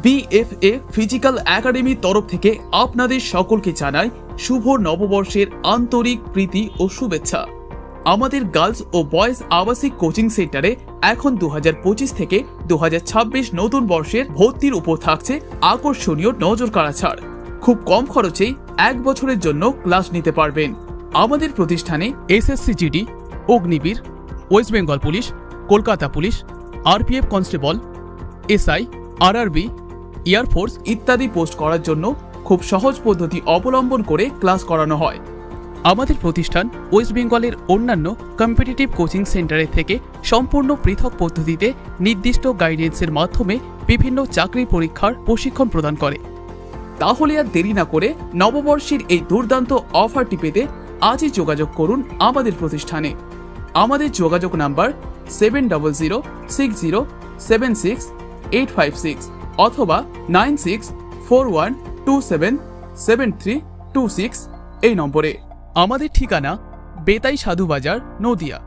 BFA physical একাডেমির তরফ থেকে আপনাদের সকলকে জানাই শুভ নববর্ষের আন্তরিক প্রীতি ও শুভেচ্ছা। আমাদের গার্লস ও বয়েজ আবাসিক কোচিং সেন্টারে এখন 2025 থেকে 2026 নতুন বর্ষের ভর্তির উপর থাকছে আকর্ষণীয় নজর কাড়া ছাড়। খুব কম খরচেই 1 বছরের জন্য ক্লাস নিতে পারবেন। আমাদের প্রতিষ্ঠানে SSC GD, Agniveer, West Bengal police, Kolkata police, RPF constable, SI, RRB, air force ইত্যাদি পোস্ট করার জন্য খুব সহজ পদ্ধতি অবলম্বন করে ক্লাস করানো হয়। আমাদের প্রতিষ্ঠান ওয়েস্ট বেঙ্গলের অন্যান্য কম্পিটিটিভ কোচিং সেন্টারের থেকে সম্পূর্ণ পৃথক পদ্ধতিতে নির্দিষ্ট গাইডেন্সের মাধ্যমে বিভিন্ন চাকরি পরীক্ষার প্রশিক্ষণ প্রদান করে। তাহলে আর দেরি না করে নববর্ষের এই দুর্দান্ত অফারটি পেতে আজই যোগাযোগ করুন আমাদের প্রতিষ্ঠানে। আমাদের যোগাযোগ নাম্বার 7006076856 অথবা 9641277326 এই নম্বরে। আমাদের ঠিকানা বেতাই সাধু বাজার, নদিয়া।